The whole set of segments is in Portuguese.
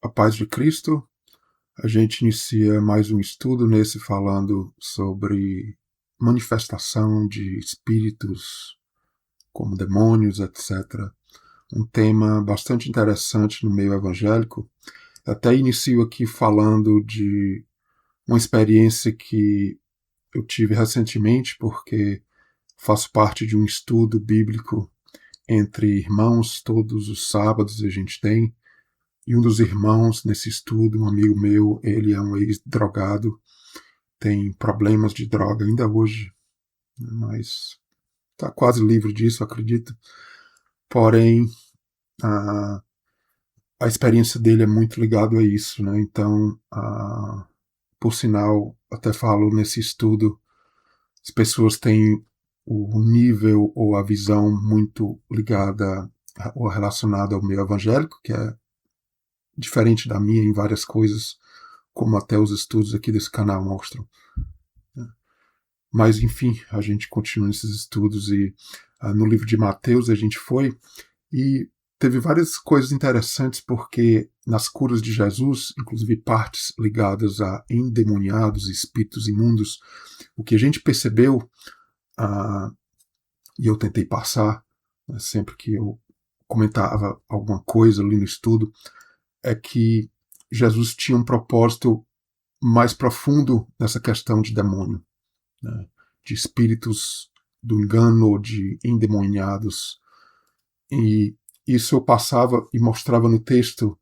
A paz de Cristo. A gente inicia mais um estudo nesse falando sobre manifestação de espíritos como demônios, etc. Um tema bastante interessante no meio evangélico. Até inicio aqui falando de uma experiência que eu tive recentemente, porque faço parte de um estudo bíblico entre irmãos. Todos os sábados a gente tem. E um dos irmãos nesse estudo, um amigo meu, ele é um ex-drogado, tem problemas de droga ainda hoje, mas está quase livre disso, acredito. Porém, a experiência dele é muito ligada a isso, né? Então, por sinal, até falo nesse estudo, as pessoas têm o nível ou a visão muito ligada ou relacionada ao meio evangélico, que é diferente da minha em várias coisas, como até os estudos aqui desse canal mostram. Mas, enfim, a gente continua nesses estudos e no livro de Mateus a gente foi e teve várias coisas interessantes, porque nas curas de Jesus, inclusive partes ligadas a endemoniados, espíritos imundos, o que a gente percebeu, e eu tentei passar, né, sempre que eu comentava alguma coisa ali no estudo, é que Jesus tinha um propósito mais profundo nessa questão de demônio, né, de espíritos do engano, de endemoniados. E isso eu passava e mostrava no texto,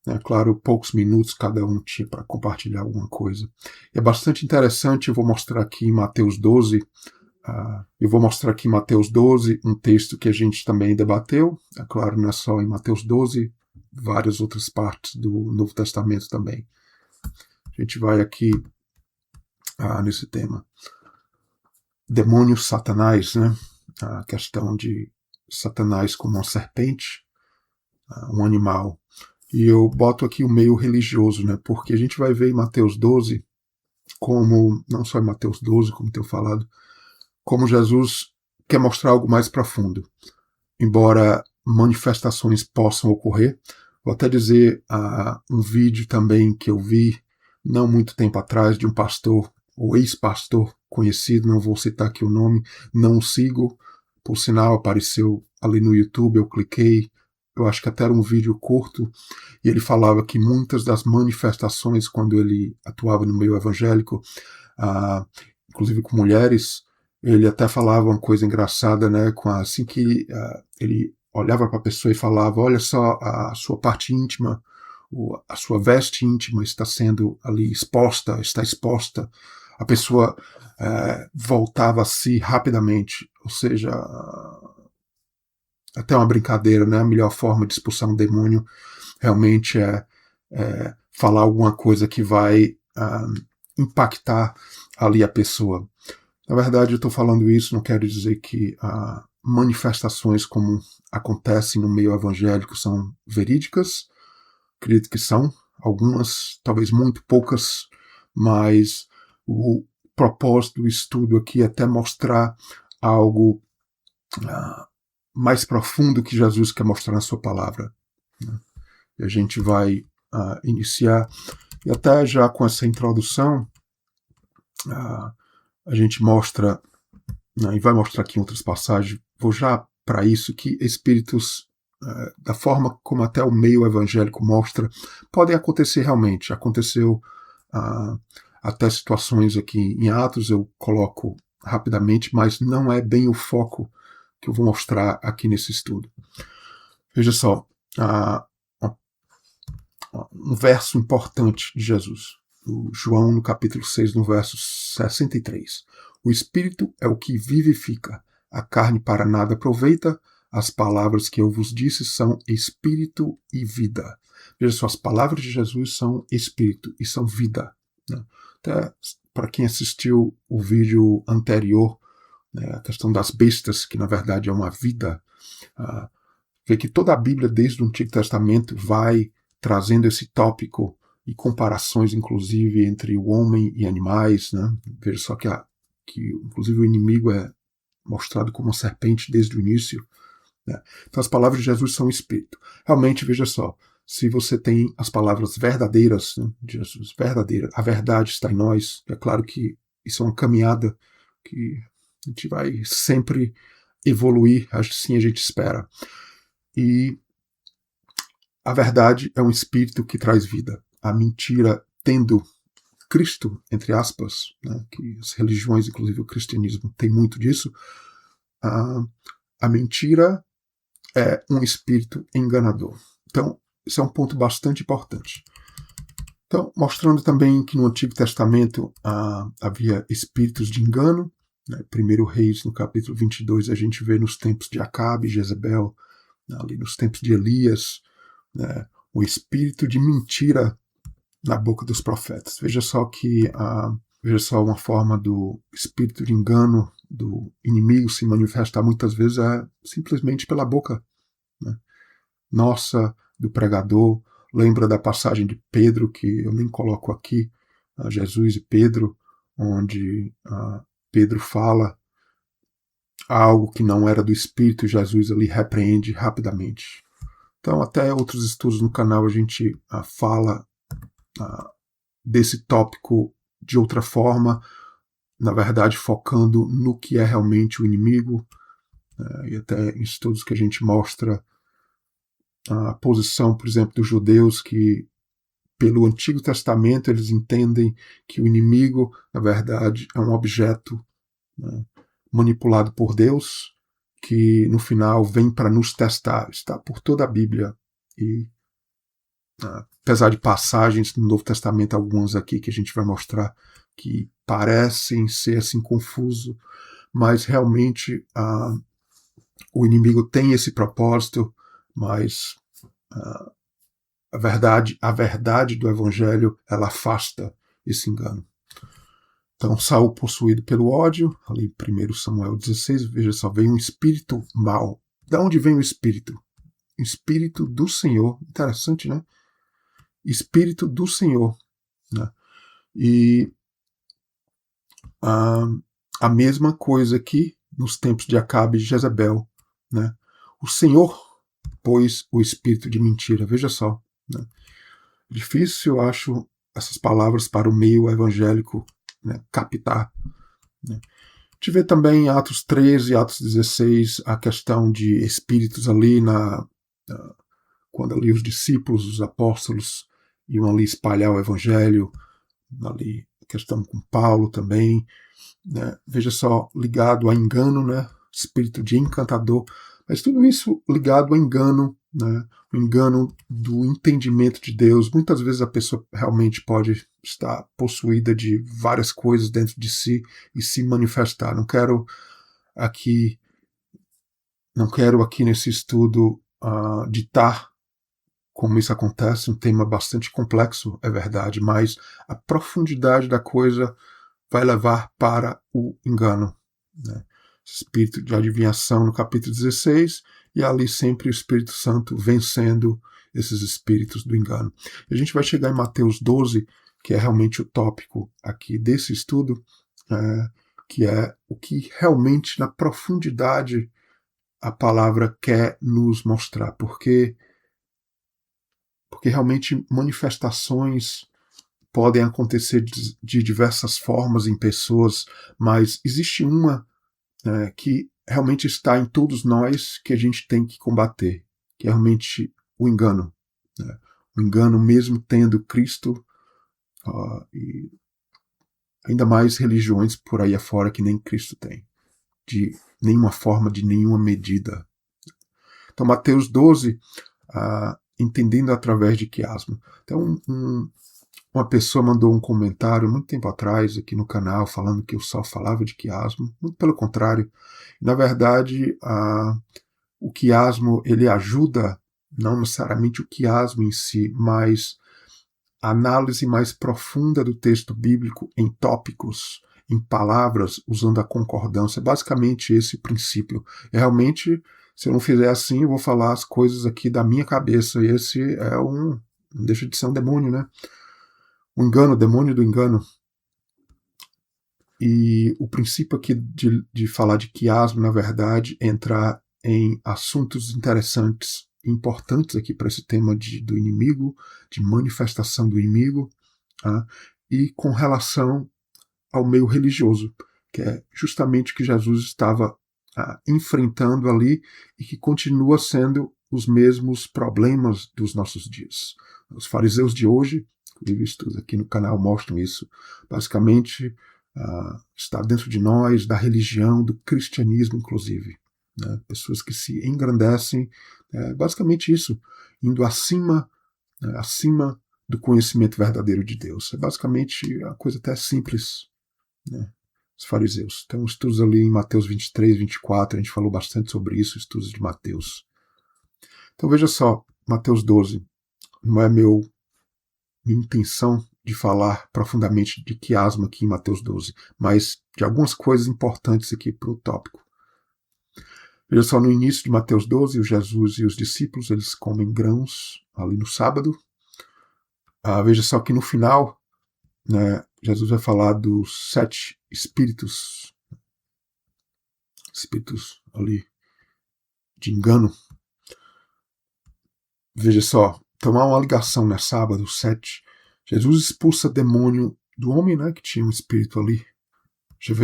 né, claro, poucos minutos cada um tinha para compartilhar alguma coisa. É bastante interessante. Eu vou mostrar aqui em Mateus 12, um texto que a gente também debateu. É claro, não é só em Mateus 12, várias outras partes do Novo Testamento também. A gente vai aqui nesse tema. Demônios, Satanás, né? A questão de Satanás como uma serpente, um animal. E eu boto aqui o meio religioso, né? Porque a gente vai ver em Mateus 12, como, não só em Mateus 12, como tenho falado, como Jesus quer mostrar algo mais profundo. Embora manifestações possam ocorrer, vou até dizer um vídeo também que eu vi não muito tempo atrás de um pastor, ou ex-pastor conhecido, não vou citar aqui o nome, não o sigo, por sinal apareceu ali no YouTube, eu cliquei, eu acho que até era um vídeo curto, e ele falava que muitas das manifestações, quando ele atuava no meio evangélico, inclusive com mulheres, ele até falava uma coisa engraçada, né? Assim que ele olhava para a pessoa e falava: olha só, a sua parte íntima, a sua veste íntima está sendo ali exposta, está exposta. A pessoa voltava a si rapidamente, ou seja, até uma brincadeira, né? A melhor forma de expulsar um demônio realmente é falar alguma coisa que vai impactar ali a pessoa. Na verdade, eu estou falando isso, não quero dizer que manifestações como acontecem no meio evangélico são verídicas. Acredito que são, algumas, talvez muito poucas, mas o propósito do estudo aqui é até mostrar algo mais profundo que Jesus quer mostrar na sua palavra, né? E a gente vai iniciar, e até já com essa introdução, a gente mostra, e vai mostrar aqui em outras passagens, vou já para isso, que espíritos, da forma como até o meio evangélico mostra, podem acontecer realmente. Aconteceu até situações aqui em Atos, eu coloco rapidamente, mas não é bem o foco que eu vou mostrar aqui nesse estudo. Veja só, um verso importante de Jesus. O João, no capítulo 6, no verso 63. O Espírito é o que vivifica, a carne para nada aproveita, as palavras que eu vos disse são Espírito e vida. Veja só, as palavras de Jesus são Espírito e são vida, né? Até para quem assistiu o vídeo anterior, né, a questão das bestas, que na verdade é uma vida, vê que toda a Bíblia, desde o Antigo Testamento, vai trazendo esse tópico e comparações, inclusive, entre o homem e animais, né? Veja só que inclusive, o inimigo é mostrado como uma serpente desde o início, né? Então, as palavras de Jesus são espírito. Realmente, veja só, se você tem as palavras verdadeiras, né, de Jesus, verdadeira, a verdade está em nós. É claro que isso é uma caminhada que a gente vai sempre evoluir, assim a gente espera. E a verdade é um espírito que traz vida. A mentira, tendo Cristo, entre aspas, né, que as religiões, inclusive o cristianismo, tem muito disso, a mentira é um espírito enganador. Então, isso é um ponto bastante importante. Então, mostrando também que no Antigo Testamento havia espíritos de engano. Né? 1 Reis, no capítulo 22, a gente vê nos tempos de Acabe, Jezebel, ali nos tempos de Elias, né? O espírito de mentira na boca dos profetas. Veja só uma forma do espírito de engano do inimigo se manifestar muitas vezes é simplesmente pela boca, né? Nossa, do pregador. Lembra da passagem de Pedro, que eu nem coloco aqui, Jesus e Pedro, onde Pedro fala algo que não era do Espírito, e Jesus ali repreende rapidamente. Então, até outros estudos no canal a gente fala desse tópico de outra forma, na verdade focando no que é realmente o inimigo, e até em estudos que a gente mostra a posição, por exemplo, dos judeus que pelo Antigo Testamento eles entendem que o inimigo, na verdade, é um objeto, né, manipulado por Deus, que no final vem para nos testar. Está por toda a Bíblia. E apesar de passagens no Novo Testamento, algumas aqui que a gente vai mostrar que parecem ser assim confuso, mas realmente o inimigo tem esse propósito, mas a verdade do Evangelho, ela afasta esse engano. Então, Saul possuído pelo ódio, ali 1 Samuel 16, veja só, vem um espírito mau. De onde vem o espírito? O espírito do Senhor. Interessante, né? Espírito do Senhor. Né? E a mesma coisa aqui nos tempos de Acabe e Jezebel. Né? O Senhor pôs o espírito de mentira. Veja só. Né? Difícil, eu acho, essas palavras para o meio evangélico, né, captar. Né? A gente vê também em Atos 13 e Atos 16 a questão de espíritos ali, quando ali os discípulos, os apóstolos, iam ali espalhar o evangelho, ali a questão com Paulo também. Né? Veja só, ligado a engano, né? Espírito de encantador, mas tudo isso ligado a engano, né? O engano do entendimento de Deus. Muitas vezes a pessoa realmente pode estar possuída de várias coisas dentro de si e se manifestar. Não quero aqui nesse estudo ditar como isso acontece, um tema bastante complexo, é verdade, mas a profundidade da coisa vai levar para o engano. Né? Espírito de adivinhação no capítulo 16, e ali sempre o Espírito Santo vencendo esses espíritos do engano. E a gente vai chegar em Mateus 12, que é realmente o tópico aqui desse estudo, que é o que realmente na profundidade a palavra quer nos mostrar, porque realmente manifestações podem acontecer de diversas formas em pessoas, mas existe uma que realmente está em todos nós que a gente tem que combater, que é realmente o engano. Né? O engano mesmo tendo Cristo e ainda mais religiões por aí afora que nem Cristo tem, de nenhuma forma, de nenhuma medida. Então, Mateus 12, entendendo através de quiasmo. Então, uma pessoa mandou um comentário muito tempo atrás aqui no canal falando que eu só falava de quiasmo. Muito pelo contrário. Na verdade, o quiasmo ele ajuda, não necessariamente o quiasmo em si, mas a análise mais profunda do texto bíblico em tópicos, em palavras, usando a concordância. Basicamente esse princípio. Realmente, se eu não fizer assim, eu vou falar as coisas aqui da minha cabeça. E esse não deixa de ser um demônio, né? O engano, o demônio do engano. E o princípio aqui de falar de quiasmo, na verdade, é entrar em assuntos interessantes importantes aqui para esse tema do inimigo, de manifestação do inimigo, e com relação ao meio religioso, que é justamente o que Jesus estava enfrentando ali e que continua sendo os mesmos problemas dos nossos dias. Os fariseus de hoje, inclusive estudos aqui no canal mostram isso, basicamente está dentro de nós, da religião, do cristianismo inclusive. Né? Pessoas que se engrandecem, basicamente isso, indo acima do conhecimento verdadeiro de Deus. É basicamente a coisa até simples, né? Os fariseus. Então, estudos ali em Mateus 23, 24, a gente falou bastante sobre isso, estudos de Mateus. Então, veja só, Mateus 12, não é minha intenção de falar profundamente de quiasma aqui em Mateus 12, mas de algumas coisas importantes aqui para o tópico. Veja só, no início de Mateus 12, o Jesus e os discípulos, eles comem grãos ali no sábado. Veja só que no final, né, Jesus vai falar dos 7 espíritos ali de engano. Veja só, então há uma ligação, né, sábado 7. Jesus expulsa demônio do homem, né, que tinha um espírito ali. Já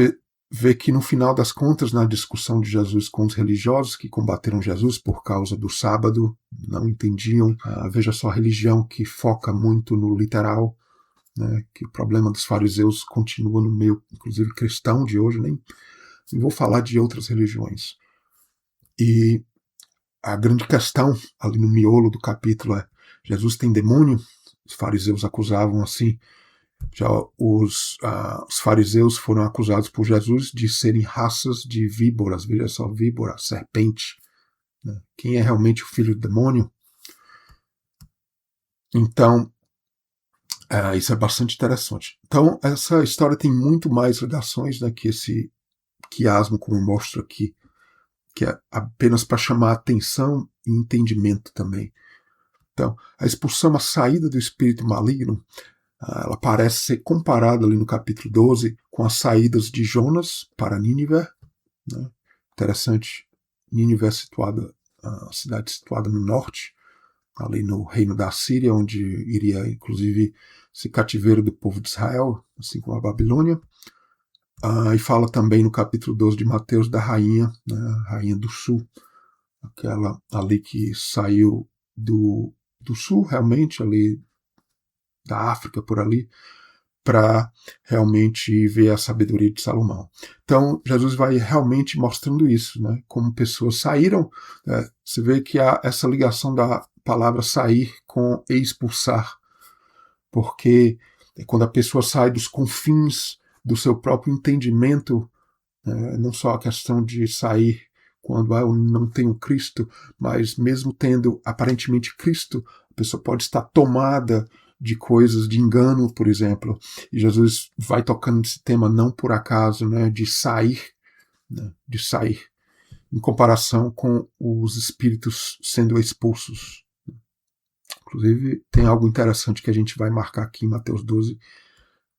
vê que no final das contas, na discussão de Jesus com os religiosos que combateram Jesus por causa do sábado, não entendiam. Veja só a religião que foca muito no literal, né, que o problema dos fariseus continua no meio, inclusive cristão de hoje, nem vou falar de outras religiões. E a grande questão ali no miolo do capítulo é: Jesus tem demônio? Os fariseus acusavam assim. Já os fariseus foram acusados por Jesus de serem raças de víboras. Veja só, víbora, serpente. Né? Quem é realmente o filho do demônio? Então, isso é bastante interessante. Então, essa história tem muito mais ligações, né, que esse quiasmo, como eu mostro aqui, que é apenas para chamar atenção e entendimento também. Então, a expulsão, a saída do espírito maligno, ela parece ser comparada ali no capítulo 12 com as saídas de Jonas para Nínive. Né? Interessante, Nínive é a cidade situada no norte, ali no reino da Síria, onde iria inclusive ser cativeiro do povo de Israel, assim como a Babilônia. E fala também no capítulo 12 de Mateus da rainha, né, rainha do sul, aquela ali que saiu do sul, realmente, ali da África, por ali, para realmente ver a sabedoria de Salomão. Então, Jesus vai realmente mostrando isso, né, como pessoas saíram. Você vê que há essa ligação da palavra sair com expulsar, porque quando a pessoa sai dos confins do seu próprio entendimento, não só a questão de sair quando eu não tenho Cristo, mas mesmo tendo aparentemente Cristo, a pessoa pode estar tomada de coisas de engano, por exemplo. E Jesus vai tocando nesse tema não por acaso, né, de sair, em comparação com os espíritos sendo expulsos. Inclusive, tem algo interessante que a gente vai marcar aqui em Mateus 12,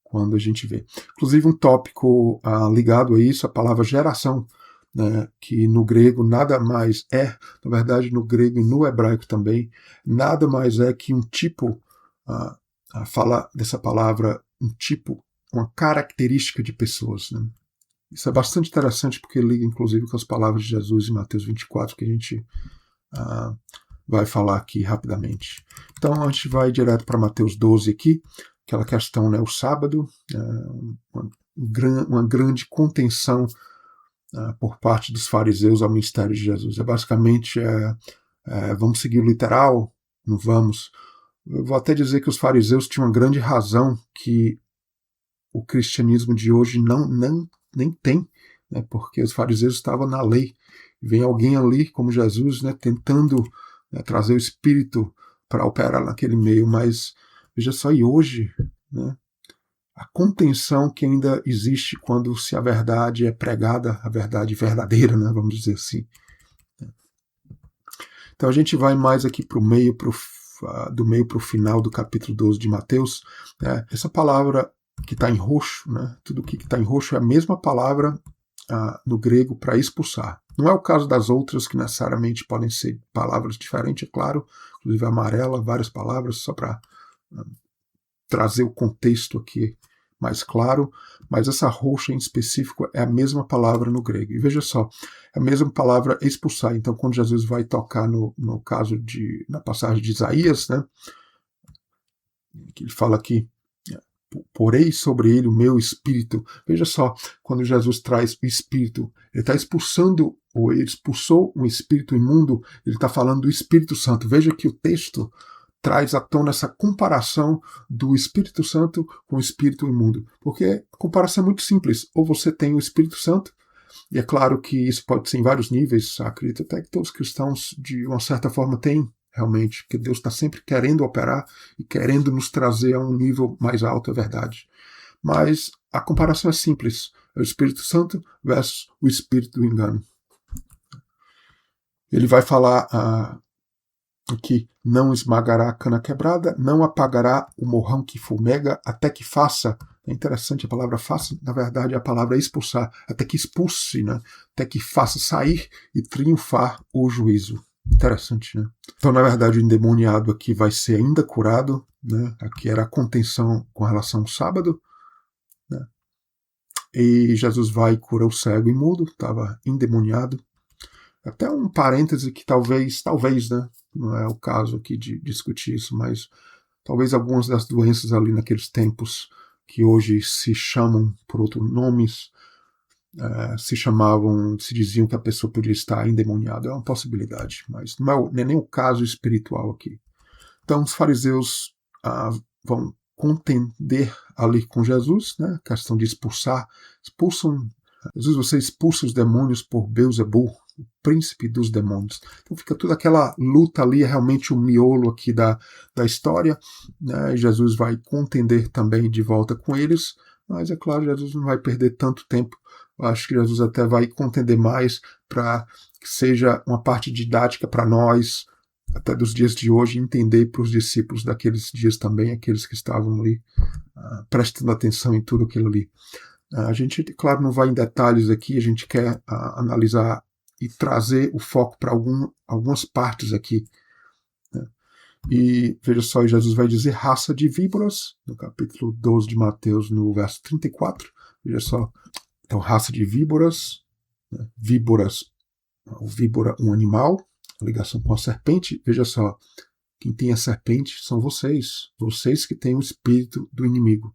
quando a gente vê. Inclusive, um tópico ligado a isso, a palavra geração, né, que no grego nada mais é, na verdade no grego e no hebraico também, nada mais é que um tipo, fala dessa palavra, um tipo, uma característica de pessoas. Né? Isso é bastante interessante porque liga inclusive com as palavras de Jesus em Mateus 24, que a gente vai falar aqui rapidamente. Então a gente vai direto para Mateus 12 aqui, aquela questão, né, o sábado, uma grande contenção por parte dos fariseus ao ministério de Jesus. Basicamente, vamos seguir o literal? Não vamos. Eu vou até dizer que os fariseus tinham uma grande razão que o cristianismo de hoje nem tem, né, porque os fariseus estavam na lei. Vem alguém ali, como Jesus, né, tentando trazer o Espírito para operar naquele meio, mas veja só, e hoje, né, a contenção que ainda existe quando se a verdade é pregada, a verdade verdadeira, né, vamos dizer assim. Então a gente vai mais aqui para o meio, do meio para o final do capítulo 12 de Mateus. Né, essa palavra que está em roxo, né, tudo que está em roxo é a mesma palavra no grego para expulsar. Não é o caso das outras, que necessariamente podem ser palavras diferentes, é claro, inclusive amarela, várias palavras, só para trazer o contexto aqui mais claro, mas essa roxa em específico é a mesma palavra no grego. E veja só, é a mesma palavra expulsar. Então, quando Jesus vai tocar no caso na passagem de Isaías, né, que ele fala aqui, porei sobre ele o meu espírito. Veja só, quando Jesus traz o espírito, ele está expulsando, ou ele expulsou um espírito imundo, ele está falando do Espírito Santo. Veja que o texto traz à tona essa comparação do Espírito Santo com o espírito imundo. Porque a comparação é muito simples. Ou você tem o Espírito Santo, e é claro que isso pode ser em vários níveis, acredito até que todos os cristãos, de uma certa forma, têm realmente, porque Deus está sempre querendo operar e querendo nos trazer a um nível mais alto, é verdade. Mas a comparação é simples. É o Espírito Santo versus o espírito do engano. Ele vai falar que não esmagará a cana quebrada, não apagará o morrão que fumega, até que faça. É interessante a palavra faça, na verdade é a palavra expulsar, até que expulse, né? Até que faça sair e triunfar o juízo. Interessante, né? Então, na verdade, o endemoniado aqui vai ser ainda curado, né? Aqui era a contenção com relação ao sábado, né? E Jesus vai e cura o cego e mudo, estava endemoniado. Até um parêntese que talvez, né? Não é o caso aqui de discutir isso, mas talvez algumas das doenças ali naqueles tempos que hoje se chamam por outros nomes, se diziam que a pessoa podia estar endemoniada. É uma possibilidade, mas não é nem o caso espiritual aqui. Então os fariseus vão contender ali com Jesus, né? A questão de expulsam. Jesus, você expulsa os demônios por Beelzebul, o príncipe dos demônios. Então fica toda aquela luta ali, é realmente o miolo aqui da história, né? Jesus vai contender também de volta com eles, mas é claro, Jesus não vai perder tanto tempo. Eu acho que Jesus até vai contender mais para que seja uma parte didática para nós, até dos dias de hoje, entender para os discípulos daqueles dias também, aqueles que estavam ali prestando atenção em tudo aquilo ali. A gente, claro, não vai em detalhes aqui, a gente quer analisar e trazer o foco para algumas partes aqui, né? E veja só, Jesus vai dizer raça de víboras, no capítulo 12 de Mateus, no verso 34. Veja só, então raça de víboras, né? Víboras, o víbora, um animal, a ligação com a serpente. Veja só, quem tem a serpente são vocês que têm o espírito do inimigo.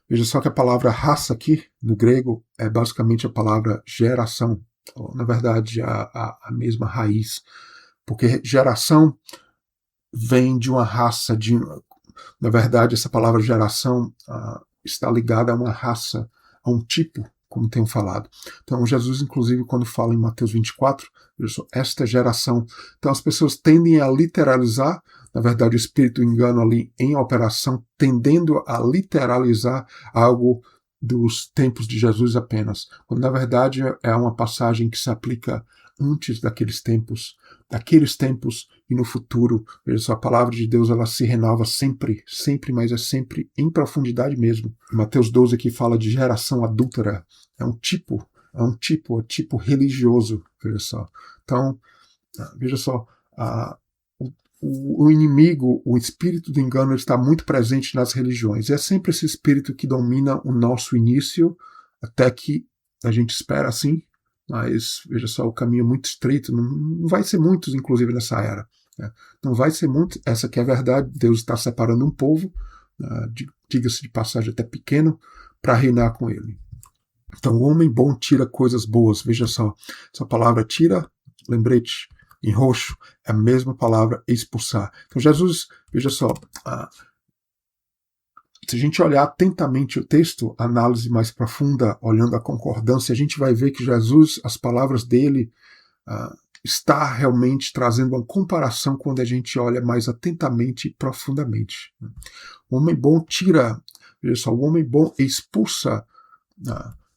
Veja só que a palavra raça aqui, no grego, é basicamente a palavra geração. Ou, na verdade, a mesma raiz. Porque geração vem de uma raça. Na verdade, essa palavra geração está ligada a uma raça, a um tipo, como tenho falado. Então, Jesus, inclusive, quando fala em Mateus 24, veja só, esta geração. Então, as pessoas tendem a literalizar, na verdade, o espírito engano ali em operação, tendendo a literalizar algo dos tempos de Jesus apenas, quando na verdade é uma passagem que se aplica antes daqueles tempos e no futuro. Veja só, a palavra de Deus ela se renova sempre, mas é sempre em profundidade mesmo. Mateus 12 aqui fala de geração adúltera, é um tipo religioso, veja só. Então, veja só, o inimigo, o espírito do engano, ele está muito presente nas religiões. É sempre esse espírito que domina o nosso início, até que a gente espera assim, mas veja só, o caminho é muito estreito, não vai ser muitos, inclusive, nessa era. Né? Não vai ser muito, essa que é a verdade. Deus está separando um povo, diga-se de passagem até pequeno, para reinar com ele. Então, o homem bom tira coisas boas. Veja só, essa palavra tira, lembrete, em roxo, é a mesma palavra expulsar. Então Jesus, veja só, se a gente olhar atentamente o texto, análise mais profunda, olhando a concordância, a gente vai ver que Jesus, as palavras dele, está realmente trazendo uma comparação quando a gente olha mais atentamente e profundamente. O homem bom tira, veja só, o homem bom expulsa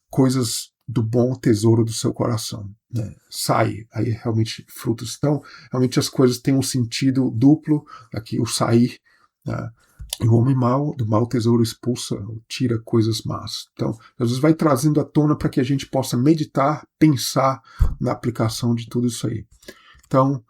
coisas do bom tesouro do seu coração. Né? Sai, aí realmente frutos. Então, realmente as coisas têm um sentido duplo, aqui o sair, E o homem mau, do mau tesouro expulsa ou tira coisas más. Então, Jesus vai trazendo à tona para que a gente possa meditar, pensar na aplicação de tudo isso aí. Então,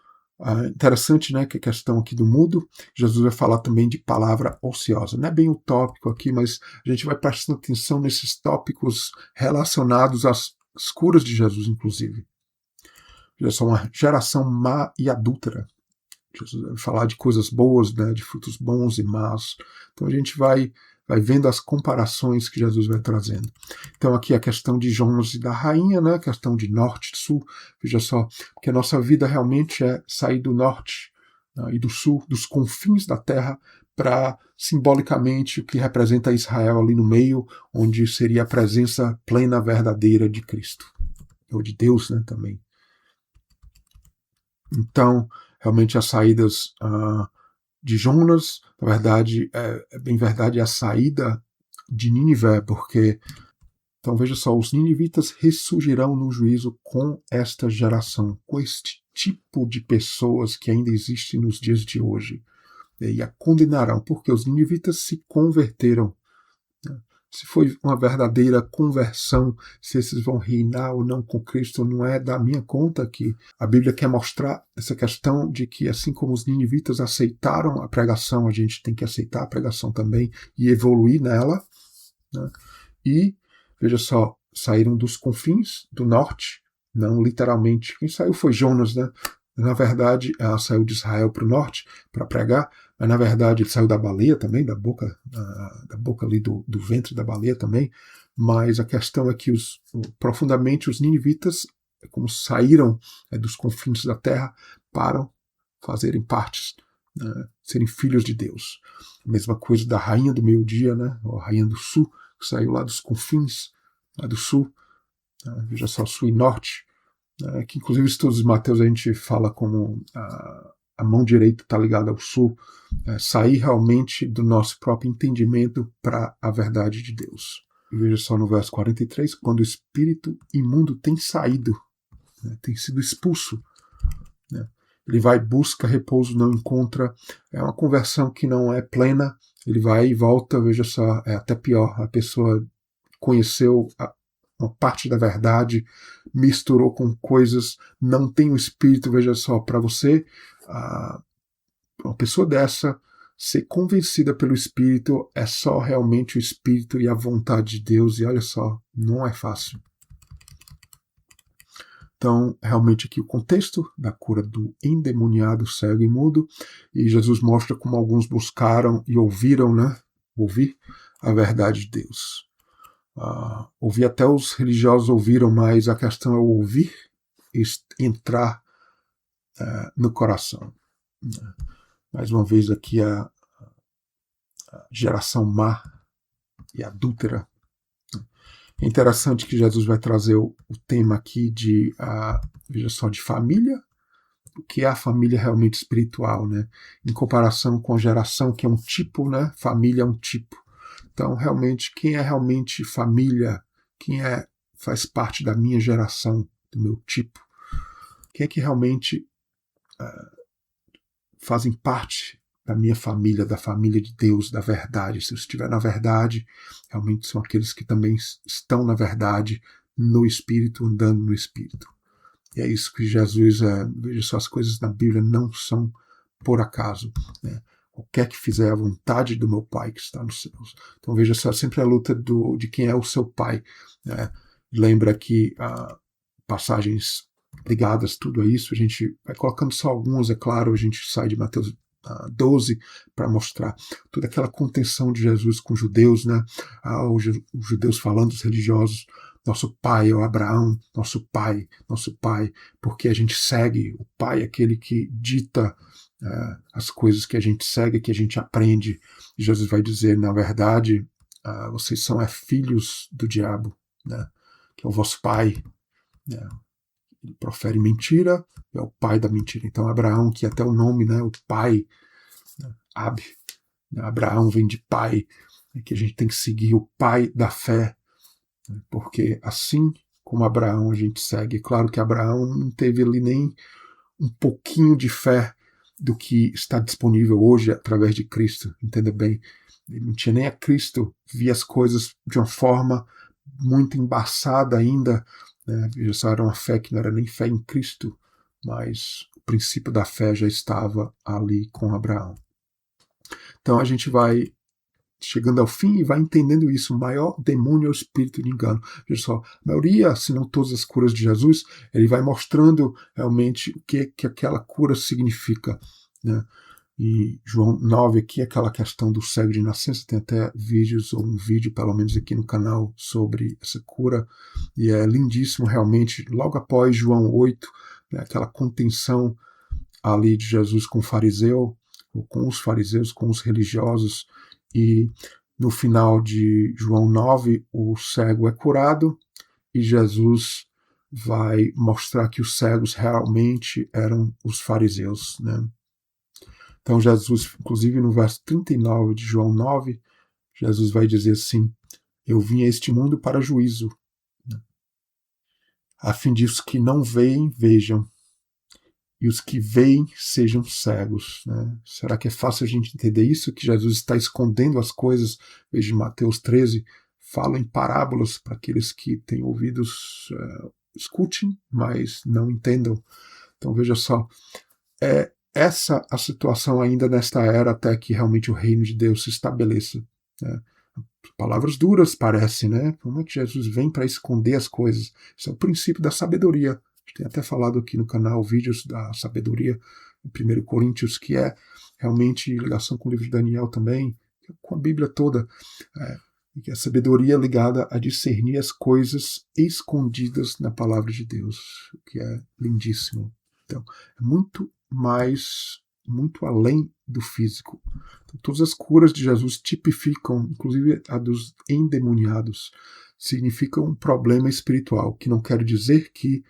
interessante, né, que a questão aqui do mudo, Jesus vai falar também de palavra ociosa. Não é bem o tópico aqui, mas a gente vai prestando atenção nesses tópicos relacionados às curas de Jesus, inclusive. Jesus é uma geração má e adúltera. Jesus vai falar de coisas boas, né, de frutos bons e más. Então a gente vai vendo as comparações que Jesus vai trazendo. Então aqui a questão de Jonas e da rainha, né, a questão de norte e sul. Veja só, porque a nossa vida realmente é sair do norte, né, e do sul, dos confins da terra, para simbolicamente o que representa Israel ali no meio, onde seria a presença plena, verdadeira de Cristo. Ou de Deus, né, também. Então, realmente as saídas de Jonas, na verdade, é bem verdade, a saída de Nínive, porque, então veja só, os ninivitas ressurgirão no juízo com esta geração, com este tipo de pessoas que ainda existem nos dias de hoje, e a condenarão, porque os ninivitas se converteram. Se foi uma verdadeira conversão, se esses vão reinar ou não com Cristo, não é da minha conta aqui. A Bíblia quer mostrar essa questão de que, assim como os ninivitas aceitaram a pregação, a gente tem que aceitar a pregação também e evoluir nela, né? E, veja só, saíram dos confins do norte, não literalmente. Quem saiu foi Jonas, né? Na verdade, ela saiu de Israel para o norte para pregar, mas na verdade ele saiu da baleia também, da boca ali do ventre da baleia também. Mas a questão é que profundamente os ninivitas, como saíram dos confins da terra, para fazerem partes, né, serem filhos de Deus. A mesma coisa da rainha do meio-dia, né, ou a rainha do sul, que saiu lá dos confins, lá do sul, veja só, sul e norte, que inclusive estudos de Mateus a gente fala como a mão direita está ligada ao sul, sair realmente do nosso próprio entendimento para a verdade de Deus. E veja só no verso 43, quando o espírito imundo tem saído, né, tem sido expulso, né, ele vai, busca repouso, não encontra, é uma conversão que não é plena, ele vai e volta, veja só, é até pior, a pessoa conheceu uma parte da verdade, misturou com coisas, não tem o Espírito, veja só, para você, uma pessoa dessa ser convencida pelo Espírito, é só realmente o Espírito e a vontade de Deus, e olha só, não é fácil. Então, realmente aqui o contexto da cura do endemoniado, cego e mudo, e Jesus mostra como alguns buscaram e ouviram, né, ouvir a verdade de Deus. Ouvir, até os religiosos ouviram, mas a questão é o ouvir e entrar no coração. Mais uma vez aqui a geração má e adúltera. É interessante que Jesus vai trazer o tema aqui de, veja só, de família, o que é a família realmente espiritual, né? Em comparação com a geração que é um tipo, né? Família é um tipo. Então, realmente, quem é realmente família, quem faz parte da minha geração, do meu tipo, quem é que realmente fazem parte da minha família, da família de Deus, da verdade. Se eu estiver na verdade, realmente são aqueles que também estão na verdade, no Espírito, andando no Espírito. E é isso que Jesus, veja só, as coisas na Bíblia não são por acaso, né? Qualquer que fizer a vontade do meu Pai que está nos céus. Então veja só, sempre a luta de quem é o seu Pai, né? Lembra que passagens ligadas tudo a isso, a gente vai colocando só algumas, é claro, a gente sai de Mateus 12 para mostrar toda aquela contenção de Jesus com os judeus, né? Os judeus falando, os religiosos, nosso pai é o Abraão, nosso pai, porque a gente segue o pai, aquele que dita as coisas que a gente segue, que a gente aprende. E Jesus vai dizer, na verdade, vocês são filhos do diabo, né? Que é o vosso pai, né? Ele profere mentira, é o pai da mentira. Então Abraão, que até o nome, né, o pai, né, Ab, né, Abraão vem de pai, né, que a gente tem que seguir o pai da fé, né, porque assim como Abraão a gente segue. Claro que Abraão não teve ali nem um pouquinho de fé, do que está disponível hoje através de Cristo. Entenda bem, ele não tinha nem a Cristo, via as coisas de uma forma muito embaçada ainda, né? Veja só, era uma fé que não era nem fé em Cristo, mas o princípio da fé já estava ali com Abraão. Então a gente vai chegando ao fim e vai entendendo isso. O maior demônio é o espírito de engano. Veja só, a maioria, se não todas as curas de Jesus, ele vai mostrando realmente o que aquela cura significa, né? E João 9 aqui, aquela questão do cego de nascença, tem até vídeos, ou um vídeo pelo menos aqui no canal sobre essa cura, e é lindíssimo realmente. Logo após João 8, né, aquela contenção ali de Jesus com o fariseu, ou com os fariseus, com os religiosos, e no final de João 9, o cego é curado e Jesus vai mostrar que os cegos realmente eram os fariseus, né? Então Jesus, inclusive no verso 39 de João 9, Jesus vai dizer assim: eu vim a este mundo para juízo, a fim de os que não veem, vejam, e os que veem sejam cegos, né? Será que é fácil a gente entender isso? Que Jesus está escondendo as coisas? Veja Mateus 13, fala em parábolas para aqueles que têm ouvidos, escutem, mas não entendam. Então veja só, é essa a situação ainda nesta era até que realmente o reino de Deus se estabeleça, né? Palavras duras parecem, né? Como é que Jesus vem para esconder as coisas? Isso é o princípio da sabedoria. A gente tem até falado aqui no canal vídeos da sabedoria, em 1 Coríntios, que é realmente ligação com o livro de Daniel também, com a Bíblia toda. Que a sabedoria é ligada a discernir as coisas escondidas na palavra de Deus, o que é lindíssimo. Então, é muito além do físico. Então, todas as curas de Jesus tipificam, inclusive a dos endemoniados, significam um problema espiritual, que não quer dizer que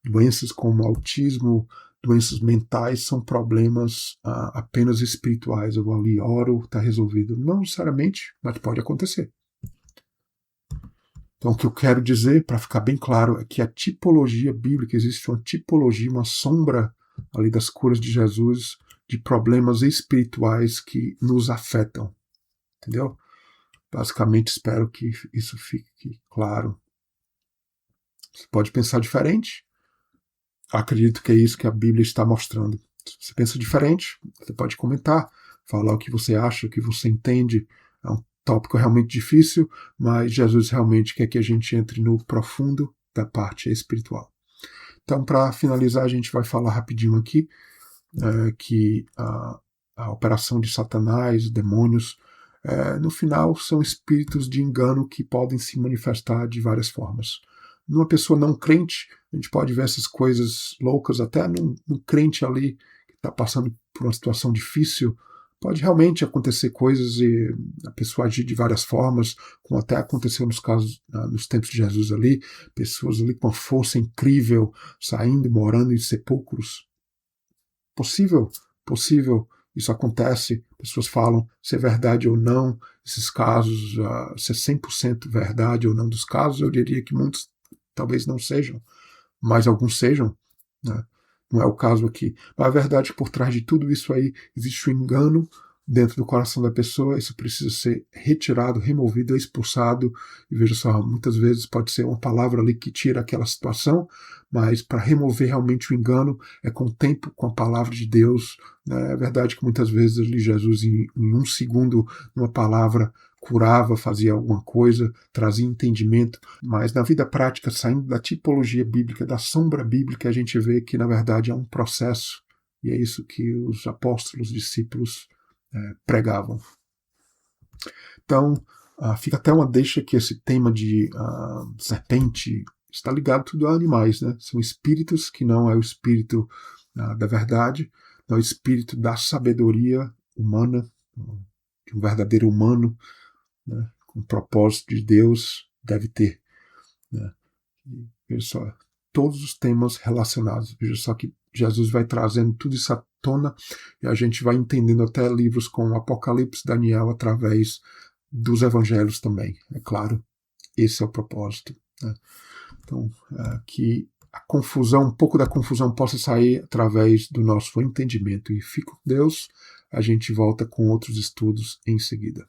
doenças como autismo, doenças mentais são problemas apenas espirituais. Eu vou ali, oro, está resolvido. Não necessariamente, mas pode acontecer. Então, o que eu quero dizer, para ficar bem claro, é que a tipologia bíblica, existe uma tipologia, uma sombra ali das curas de Jesus, de problemas espirituais que nos afetam. Entendeu? Basicamente, espero que isso fique claro. Você pode pensar diferente. Acredito que é isso que a Bíblia está mostrando. Se você pensa diferente, você pode comentar, falar o que você acha, o que você entende. É um tópico realmente difícil, mas Jesus realmente quer que a gente entre no profundo da parte espiritual. Então, para finalizar, a gente vai falar rapidinho aqui que a operação de Satanás, demônios, no final são espíritos de engano que podem se manifestar de várias formas. Numa pessoa não crente, a gente pode ver essas coisas loucas, até num crente ali que está passando por uma situação difícil, pode realmente acontecer coisas e a pessoa agir de várias formas, como até aconteceu nos casos, nos tempos de Jesus ali, pessoas ali com uma força incrível, saindo e morando em sepulcros. Possível, isso acontece, pessoas falam se é verdade ou não, esses casos, se é 100% verdade ou não dos casos, eu diria que muitos talvez não sejam, mas alguns sejam, né? Não é o caso aqui. Mas a verdade é que por trás de tudo isso aí existe um engano dentro do coração da pessoa, isso precisa ser retirado, removido, expulsado, e veja só, muitas vezes pode ser uma palavra ali que tira aquela situação, mas para remover realmente o engano é com o tempo, com a palavra de Deus, né? É verdade que muitas vezes ali Jesus em um segundo, numa palavra, curava, fazia alguma coisa, trazia entendimento, mas na vida prática, saindo da tipologia bíblica, da sombra bíblica, a gente vê que na verdade é um processo, e é isso que os apóstolos, discípulos pregavam. Então, fica até uma deixa que esse tema de serpente está ligado tudo a animais, né? São espíritos que não é o espírito da verdade, não é o espírito da sabedoria humana, de um verdadeiro humano, né? Com o propósito de Deus deve ter, né? E, veja só, todos os temas relacionados. Veja só que Jesus vai trazendo tudo isso à tona e a gente vai entendendo até livros como Apocalipse, Daniel, através dos evangelhos também. É claro, esse é o propósito, né? Então, que a confusão, um pouco da confusão possa sair através do nosso entendimento. E fico com Deus, a gente volta com outros estudos em seguida.